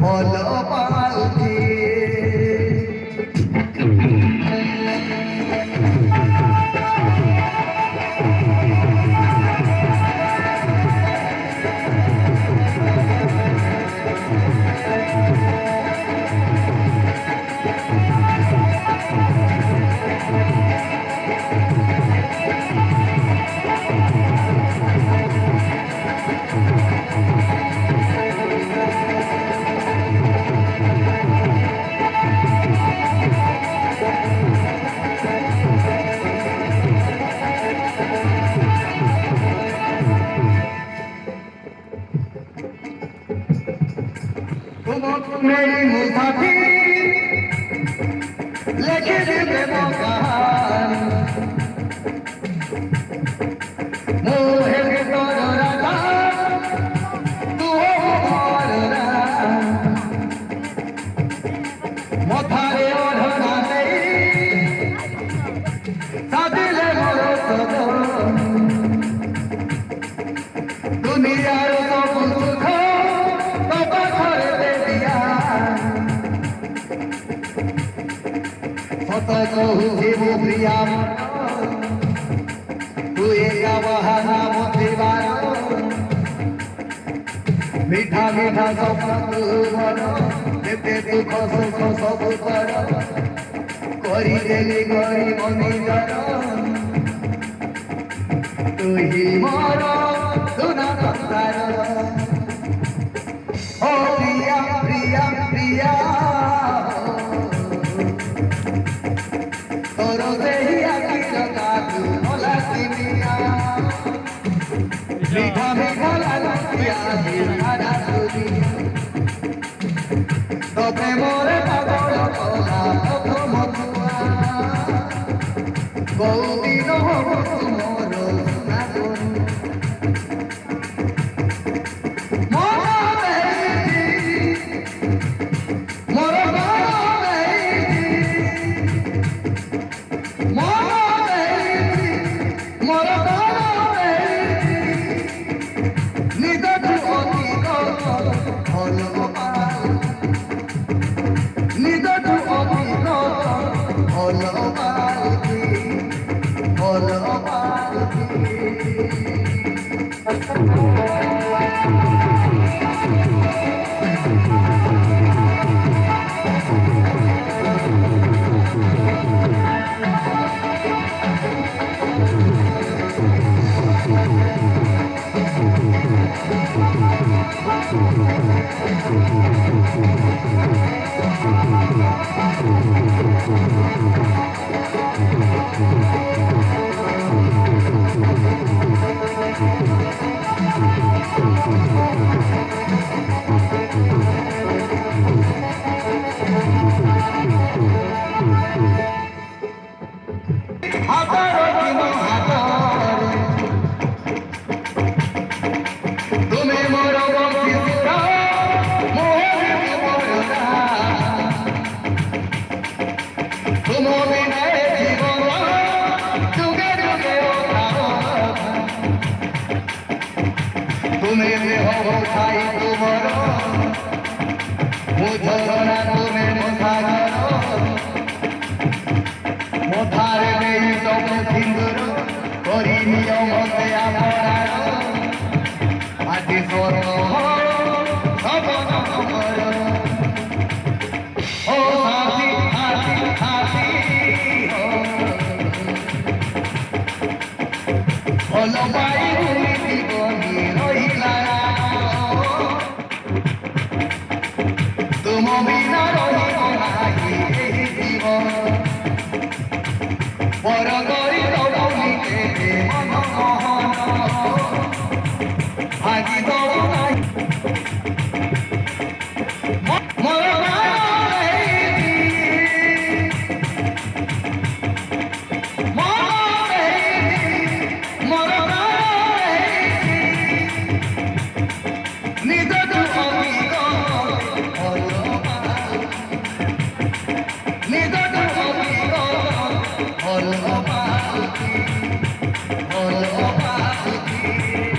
ଭଲ ପାଉଛି। मेरी मुसाफिर लेके दिले मकान मोहे के तोर राधा तू मोर राम मथारे ओढ़ना नहीं सादिले मोर सदन दुनियार सब सुख কহুছি মো প্রিয়া তুই একা বাহানা মতিবার মিঠা মিঠা স্বপ্ন তুমর যেতে দুঃখ সুখ সবু কর করিদেলি গরিব নিজর তুই মর সুনা সংসার ও প্রিয়া প্রিয়া প্রিয়া मीठा मीठा लालिया दिलहारा दुनिया तो प्रेमरे पागल कला तो मधुआ बहु दिन हब तुमर सुना तुम्हें हो खाई तुमर मुझना तुम्हें मुसागर मोथारे नहीं सब सिंदूर करी नियम से आपणार आदि स्वर्ग सब नगर ओ साथी हाथी हाथी भलो पाई जीवनी रहिला तुम बिना रहिब नाही एही जीवन पर करी दौनी के मन कहन आगि दौड़ नाही मोर all about you.